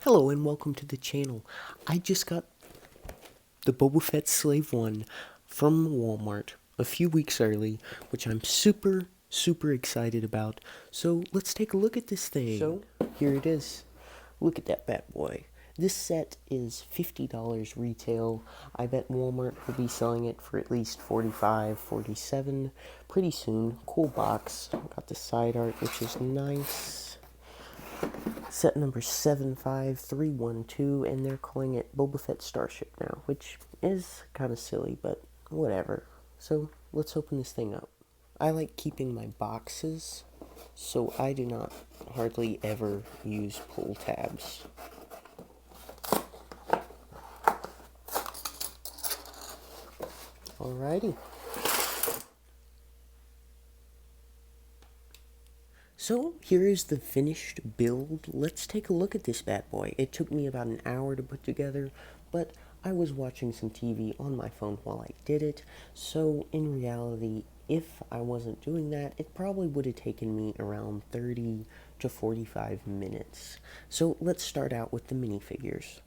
Hello and welcome to the channel. I just got the Boba Fett Slave 1 from Walmart a few weeks early, which I'm super excited about. So let's take a look at this thing. So here it is. Look at that bad boy. This set is $50 retail. I bet Walmart will be selling it for at least $45, $47 pretty soon. Cool box. Got the side art, which is nice. Set number 75312, and they're calling it Boba Fett Starship now, which is kind of silly, but whatever. So let's open this thing up. I like keeping my boxes, so I do not hardly ever use pull tabs. Alrighty. So here is the finished build. Let's take a look at this bad boy. It took me about an hour to put together, but I was watching some TV on my phone while I did it. So in reality, if I wasn't doing that, it probably would have taken me around 30 to 45 minutes. So let's start out with the minifigures.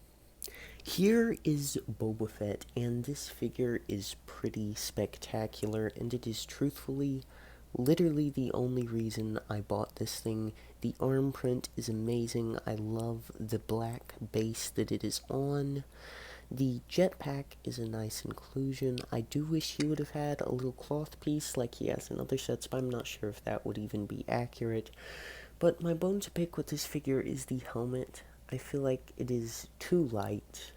Here is Boba Fett, and this figure is pretty spectacular, and it is truthfully literally the only reason I bought this thing. The arm print is amazing. I love the black base that it is on. The jetpack is a nice inclusion. I do wish he would have had a little cloth piece like he has in other sets, but I'm not sure if that would even be accurate. But my bone to pick with this figure is the helmet. I feel like it is too light.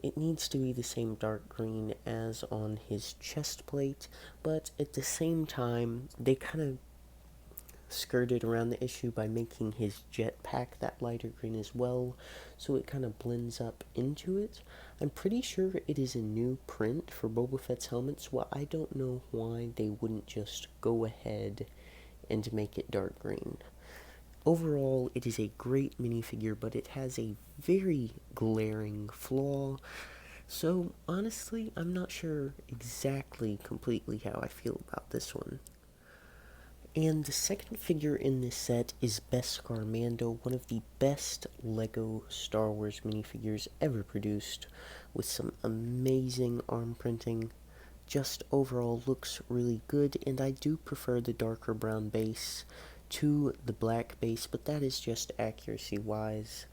It needs to be the same dark green as on his chest plate, but at the same time, they kind of skirted around the issue by making his jetpack that lighter green as well, so it kind of blends up into it. I'm pretty sure it is a new print for Boba Fett's helmet, so I don't know why they wouldn't just go ahead and make it dark green. Overall, it is a great minifigure, but it has a very glaring flaw. So, honestly, I'm not sure exactly completely how I feel about this one. And the second figure in this set is Beskar Mando, one of the best LEGO Star Wars minifigures ever produced, with some amazing arm printing. Just overall looks really good, and I do prefer the darker brown base to the black base, but that is just accuracy wise.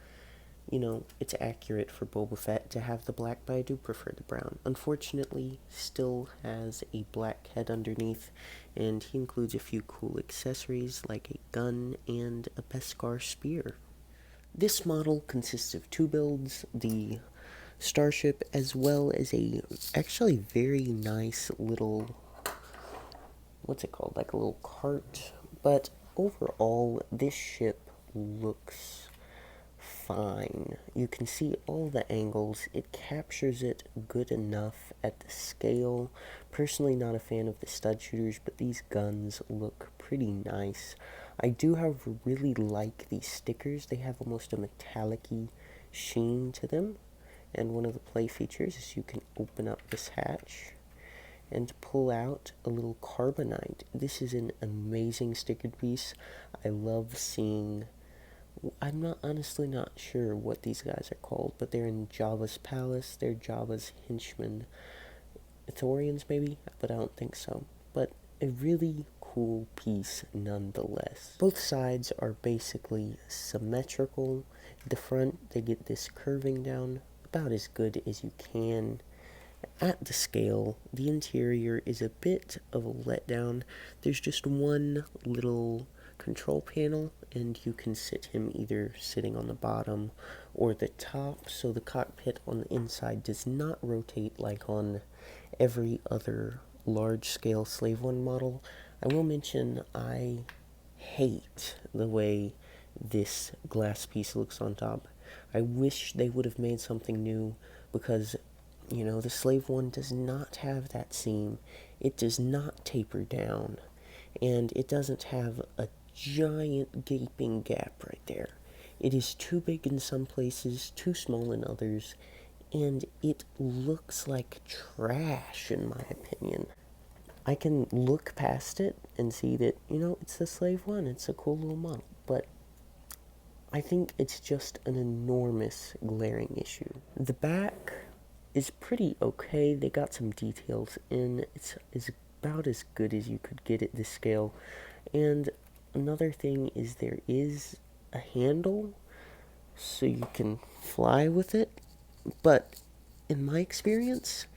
You know, it's accurate for Boba Fett to have the black, but I do prefer the brown. Unfortunately, still has a black head underneath, and he includes a few cool accessories like a gun and a Beskar spear. This model consists of two builds, the Starship as well as a actually very nice little, what's it called, like a little cart. But overall, this ship looks fine. You can see all the angles. It captures it good enough at the scale. Personally, not a fan of the stud shooters, but these guns look pretty nice. I do, however, really like these stickers. They have almost a metallic-y sheen to them. And one of the play features is you can open up this hatch and pull out a little carbonite. This is an amazing stickered piece. I love seeing, I'm not honestly not sure what these guys are called, but they're in Jabba's palace. They're Jabba's henchmen. Ithorians maybe, but I don't think so. But a really cool piece nonetheless. Both sides are basically symmetrical. The front, they get this curving down about as good as you can. At the scale, the interior is a bit of a letdown. There's just one little control panel, and you can sit him either sitting on the bottom or the top, so the cockpit on the inside does not rotate like on every other large-scale Slave One model. I will mention I hate the way this glass piece looks on top. I wish they would have made something new, because you know, the Slave One does not have that seam. It does not taper down. And it doesn't have a giant gaping gap right there. It is too big in some places, too small in others, and it looks like trash in my opinion. I can look past it and see that, you know, it's the Slave One. It's a cool little model, but I think it's just an enormous glaring issue. The back is pretty okay. They got some details in. It's about as good as you could get at this scale. And another thing is there is a handle so you can fly with it. But in my experience,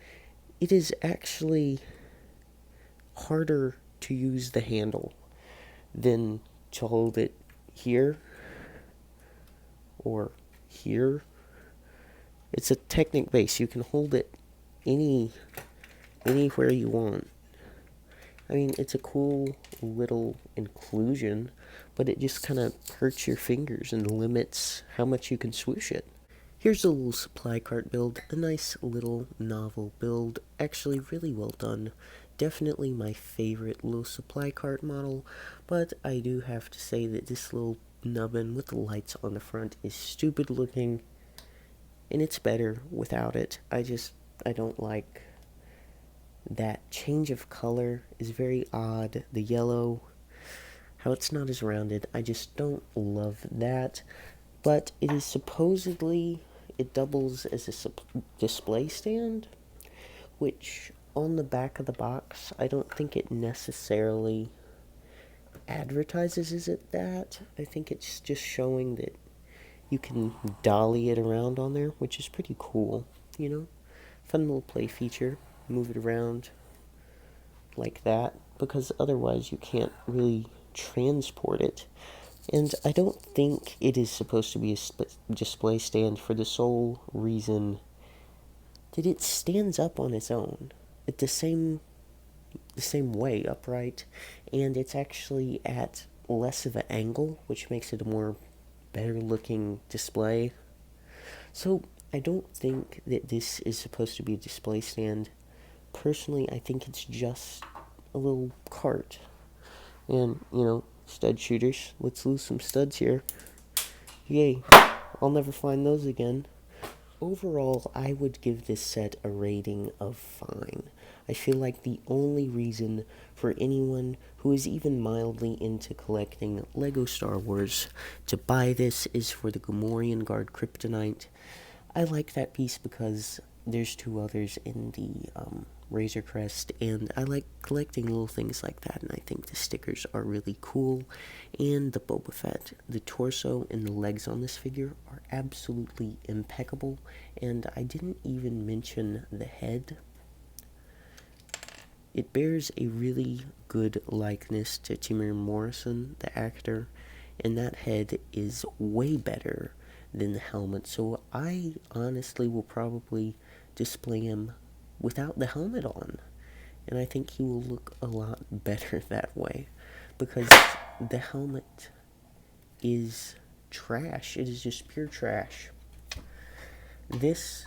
it is actually harder to use the handle than to hold it here or here. It's a Technic base. You can hold it anywhere you want. I mean, it's a cool little inclusion, but it just kind of hurts your fingers and limits how much you can swoosh it. Here's a little supply cart build, a nice little novel build, actually really well done. Definitely my favorite little supply cart model, but I do have to say that this little nubbin with the lights on the front is stupid looking, and it's better without it. I don't like that change of color is very odd. The yellow, how it's not as rounded, I just don't love that. But it is supposedly, it doubles as a display stand, which on the back of the box, I don't think it necessarily advertises it that. I think it's just showing that you can dolly it around on there, which is pretty cool, you know? Fun little play feature. Move it around like that, because otherwise you can't really transport it. And I don't think it is supposed to be a display stand for the sole reason that it stands up on its own at the same way upright, and it's actually at less of an angle, which makes it a more better looking display. So I don't think that this is supposed to be a display stand. Personally, I think it's just a little cart. And, stud shooters. Let's lose some studs here. Yay. I'll never find those again. Overall, I would give this set a rating of fine. I feel like the only reason for anyone who is even mildly into collecting LEGO Star Wars to buy this is for the Gamorrean Guard Kryptonite. I like that piece because there's two others in the Razor Crest, and I like collecting little things like that, and I think the stickers are really cool. And the Boba Fett, the torso and the legs on this figure are absolutely impeccable, and I didn't even mention the head. It bears a really good likeness to Temuera Morrison, the actor, and that head is way better than the helmet, so I honestly will probably display him without the helmet on, and I think he will look a lot better that way, because the helmet is trash. It is just pure trash. This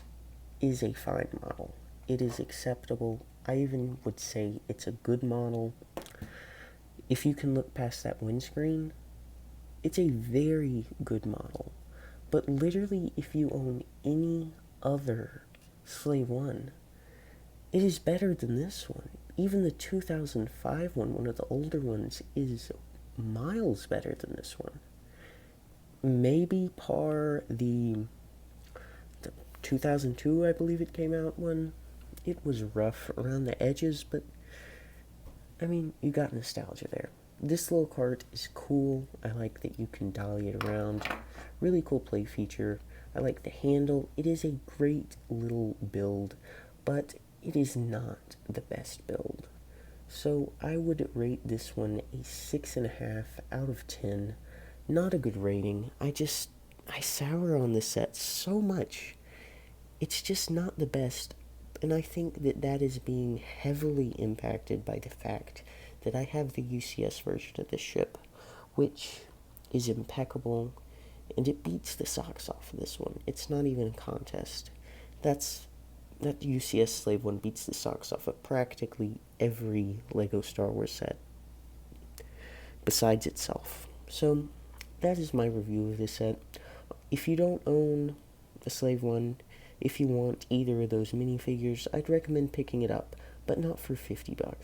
is a fine model. It is acceptable. I even would say it's a good model. If you can look past that windscreen, it's a very good model. But literally, if you own any other Slave 1, it is better than this one. Even the 2005 one of the older ones, is miles better than this one. Maybe par the 2002, I believe it came out one. It was rough around the edges, but I mean, you got nostalgia there. This little cart is cool. I like that you can dolly it around. Really cool play feature. I like the handle. It is a great little build, but it is not the best build. So I would rate this one a 6.5 out of 10. Not a good rating. I sour on this set so much. It's just not the best, and I think that is being heavily impacted by the fact that I have the UCS version of this ship, which is impeccable, and it beats the socks off of this one. It's not even a contest. That UCS Slave 1 beats the socks off of practically every LEGO Star Wars set besides itself. So that is my review of this set. If you don't own the Slave 1, if you want either of those minifigures, I'd recommend picking it up, but not for $50.